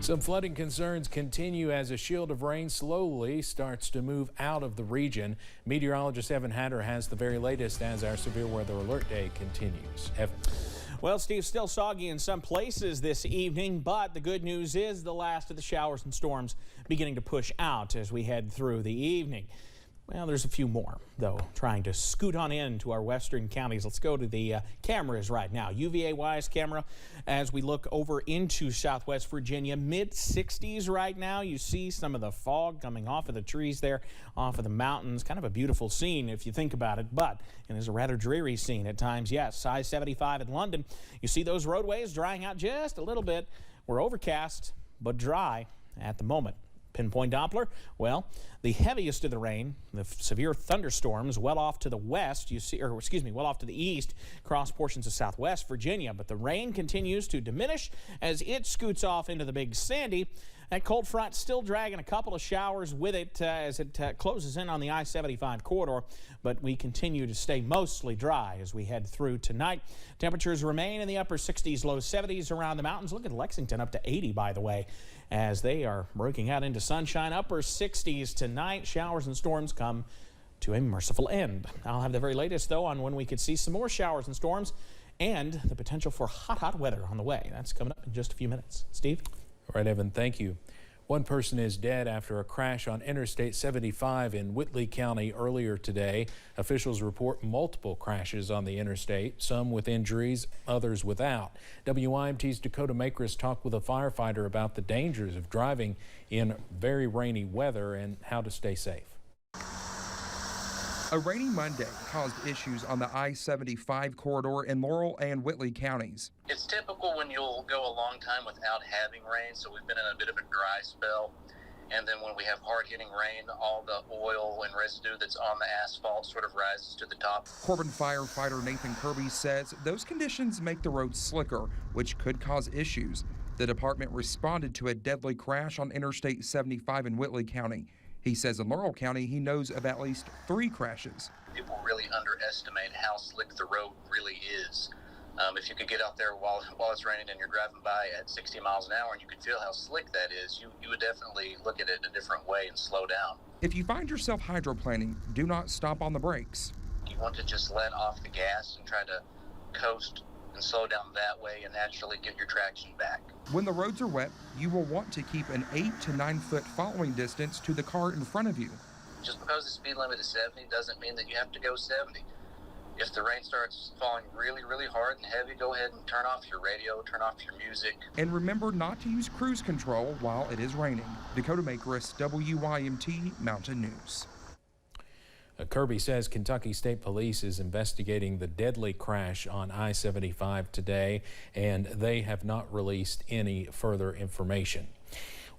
Some flooding concerns continue as a shield of rain slowly starts to move out of the region. Meteorologist Evan Hatter has the very latest as our severe weather alert day continues. Evan. Well, Steve, still soggy in some places this evening, but the good news is the last of the showers and storms beginning to push out as we head through the evening. Well, there's a few more, though, trying to scoot on into our western counties. Let's go to the cameras right now. UVA-wise camera as we look over into southwest Virginia. Mid-60s right now. You see some of the fog coming off of the trees there, off of the mountains. Kind of a beautiful scene if you think about it, but it is a rather dreary scene at times. Yes, I-75 in London. You see those roadways drying out just a little bit. We're overcast, but dry at the moment. Pinpoint Doppler, well, the heaviest of the rain, the severe thunderstorms well off to the west, well off to the east, across portions of southwest Virginia. But the rain continues to diminish as it scoots off into the Big Sandy. That cold front still dragging a couple of showers with it as it closes in on the I-75 corridor, but we continue to stay mostly dry as we head through tonight. Temperatures remain in the upper 60s, low 70s around the mountains. Look at Lexington up to 80, by the way, as they are breaking out into sunshine. Upper 60s tonight. Showers and storms come to a merciful end. I'll have the very latest, though, on when we could see some more showers and storms and the potential for hot weather on the way. That's coming up in just a few minutes. Steve? All right, Evan, thank you. One person is dead after a crash on Interstate 75 in Whitley County earlier today. Officials report multiple crashes on the interstate, some with injuries, others without. WYMT's Dakota Makris talked with a firefighter about the dangers of driving in very rainy weather and how to stay safe. A rainy Monday caused issues on the I-75 corridor in Laurel and Whitley counties. It's typical when you'll go a long time without having rain, so we've been in a bit of a dry spell. And then when we have hard-hitting rain, all the oil and residue that's on the asphalt sort of rises to the top. Corbin firefighter Nathan Kirby says those conditions make the roads slicker, which could cause issues. The department responded to a deadly crash on Interstate 75 in Whitley County. He says in Laurel County, he knows of at least 3 crashes. People really underestimate how slick the road really is. If you could get out there while it's raining and you're driving by at 60 miles an hour and you could feel how slick that is, you would definitely look at it in a different way and slow down. If you find yourself hydroplaning, do not stop on the brakes. You want to just let off the gas and try to coast and slow down that way and naturally get your traction back. When the roads are wet, you will want to keep an 8 to 9 foot following distance to the car in front of you. Just because the speed limit is 70 doesn't mean that you have to go 70. If the rain starts falling really, really hard and heavy, go ahead and turn off your radio, turn off your music. And remember not to use cruise control while it is raining. Dakota Makris, WYMT Mountain News. Kirby says Kentucky State Police is investigating the deadly crash on I-75 today, and they have not released any further information.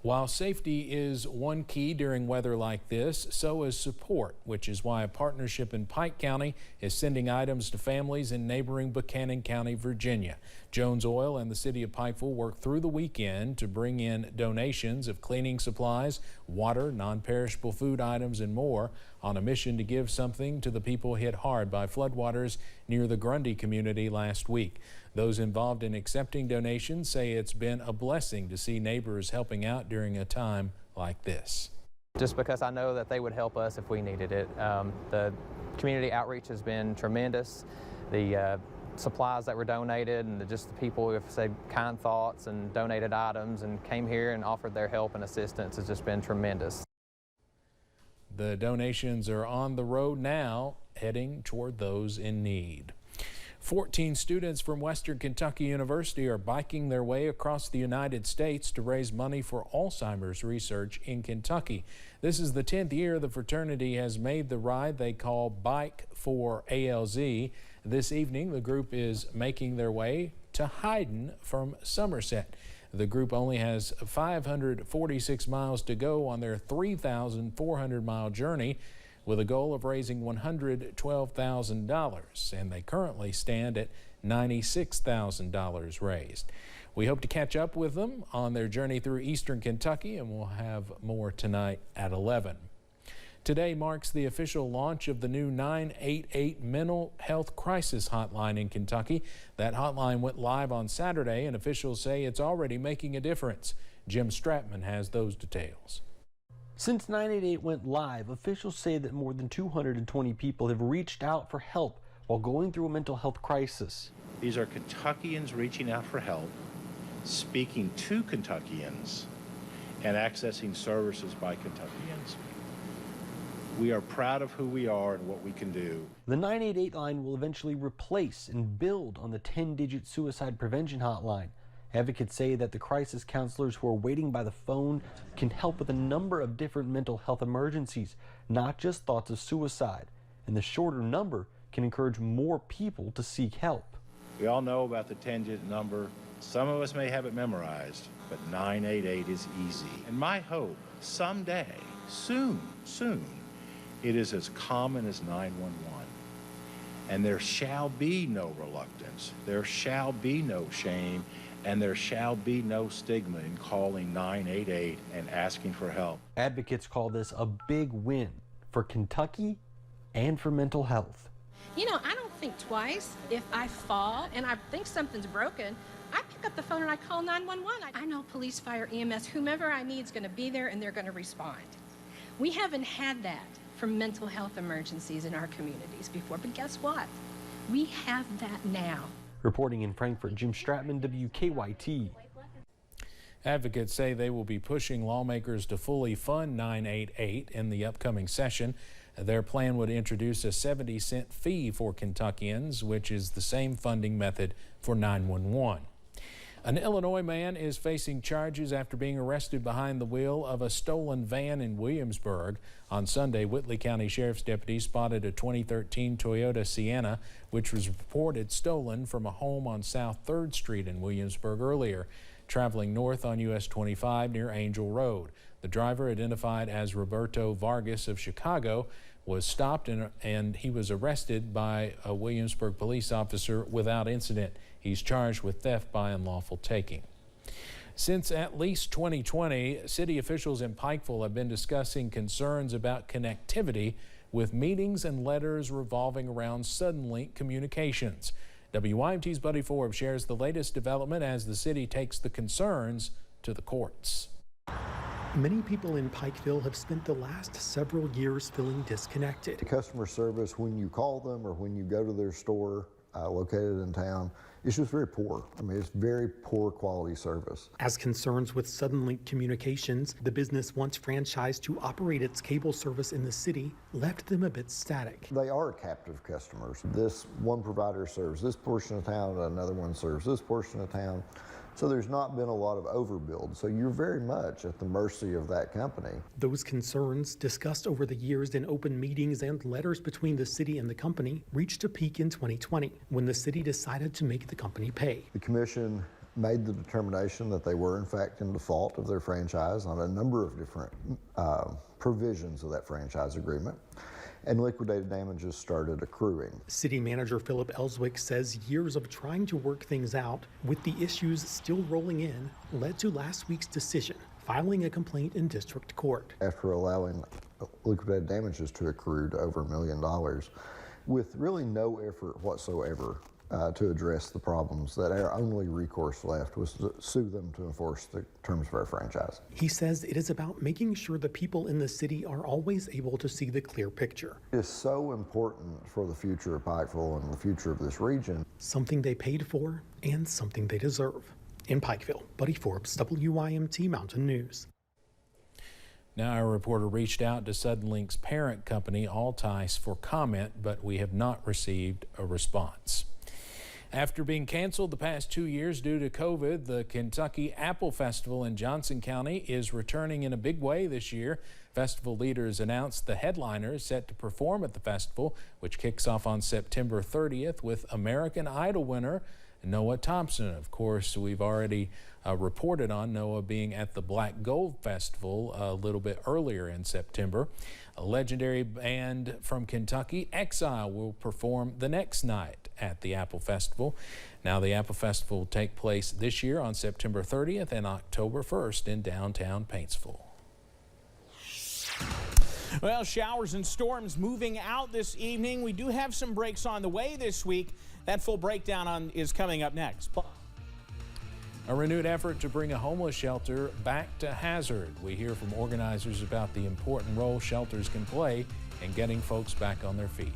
While safety is one key during weather like this, so is support, which is why a partnership in Pike County is sending items to families in neighboring Buchanan County, Virginia. Jones Oil and the city of Pikeville worked through the weekend to bring in donations of cleaning supplies, water, non-perishable food items, and more on a mission to give something to the people hit hard by floodwaters near the Grundy community last week. Those involved in accepting donations say it's been a blessing to see neighbors helping out during a time like this. Just because I know that they would help us if we needed it. The community outreach has been tremendous. The supplies that were donated and just the people who have said kind thoughts and donated items and came here and offered their help and assistance has just been tremendous. The donations are on the road now, heading toward those in need. 14 students from Western Kentucky University are biking their way across the United States to raise money for Alzheimer's research in Kentucky. This is the 10th year the fraternity has made the ride they call Bike for ALZ. This evening, the group is making their way to Hyden from Somerset. The group only has 546 miles to go on their 3,400-mile journey, with a goal of raising $112,000, and they currently stand at $96,000 raised. We hope to catch up with them on their journey through eastern Kentucky, and we'll have more tonight at 11. Today marks the official launch of the new 988 mental health crisis hotline in Kentucky. That hotline went live on Saturday, and officials say it's already making a difference. Jim Stratman has those details. Since 988 went live, officials say that more than 220 people have reached out for help while going through a mental health crisis. These are Kentuckians reaching out for help, speaking to Kentuckians, and accessing services by Kentuckians. We are proud of who we are and what we can do. The 988 line will eventually replace and build on the 10-digit suicide prevention hotline. Advocates say that the crisis counselors who are waiting by the phone can help with a number of different mental health emergencies, not just thoughts of suicide. And the shorter number can encourage more people to seek help. We all know about the 10-digit number. Some of us may have it memorized, but 988 is easy. And my hope, someday, soon, it is as common as 911. And there shall be no reluctance, there shall be no shame, and there shall be no stigma in calling 988 and asking for help. Advocates call this a big win for Kentucky and for mental health. You know, I don't think twice. If I fall and I think something's broken, I pick up the phone and I call 911. I know police, fire, EMS, whomever I need is going to be there and they're going to respond. We haven't had that for mental health emergencies in our communities before, but guess what? We have that now. Reporting in Frankfort, Jim Stratman, WKYT. Advocates say they will be pushing lawmakers to fully fund 988 in the upcoming session. Their plan would introduce a 70-cent fee for Kentuckians, which is the same funding method for 911. An Illinois man is facing charges after being arrested behind the wheel of a stolen van in Williamsburg. On Sunday, Whitley County Sheriff's deputies spotted a 2013 Toyota Sienna, which was reported stolen from a home on South 3rd Street in Williamsburg earlier, traveling north on US 25 near Angel Road. The driver, identified as Roberto Vargas of Chicago, was stopped and he was arrested by a Williamsburg police officer without incident. He's charged with theft by unlawful taking. Since at least 2020, city officials in Pikeville have been discussing concerns about connectivity with meetings and letters revolving around Suddenlink communications. WYMT's Buddy Forbes shares the latest development as the city takes the concerns to the courts. Many people in Pikeville have spent the last several years feeling disconnected. The customer service, when you call them or when you go to their store located in town, it's just very poor. I mean, it's very poor quality service. As concerns with Suddenlink Communications, the business once franchised to operate its cable service in the city, left them a bit static. They are captive customers. This one provider serves this portion of town, another one serves this portion of town. So there's not been a lot of overbuild. So you're very much at the mercy of that company. Those concerns, discussed over the years in open meetings and letters between the city and the company, reached a peak in 2020 when the city decided to make the company pay. The commission made the determination that they were in fact in default of their franchise on a number of different provisions of that franchise agreement, and liquidated damages started accruing. City Manager Philip Ellswick says years of trying to work things out, with the issues still rolling in, led to last week's decision, filing a complaint in district court. After allowing liquidated damages to accrue to over $1 million, with really no effort whatsoever to address the problems, that our only recourse left was to sue them to enforce the terms of our franchise. He says it is about making sure the people in the city are always able to see the clear picture. It is so important for the future of Pikeville and the future of this region. Something they paid for and something they deserve. In Pikeville, Buddy Forbes, WYMT Mountain News. Now, our reporter reached out to Suddenlink's parent company, Alzheimer's, for comment, but we have not received a response. After being canceled the past 2 years due to COVID, the Kentucky Apple Festival in Johnson County is returning in a big way this year. Festival leaders announced the headliners set to perform at the festival, which kicks off on September 30th with American Idol winner Noah Thompson. Of course, we've already reported on Noah being at the Black Gold Festival a little bit earlier in September. A legendary band from Kentucky, Exile, will perform the next night at the Apple Festival. Now, the Apple Festival will take place this year on September 30th and October 1st in downtown Paintsville. Well, showers and storms moving out this evening. We do have some breaks on the way this week. That full breakdown is coming up next. A renewed effort to bring a homeless shelter back to Hazard. We hear from organizers about the important role shelters can play in getting folks back on their feet.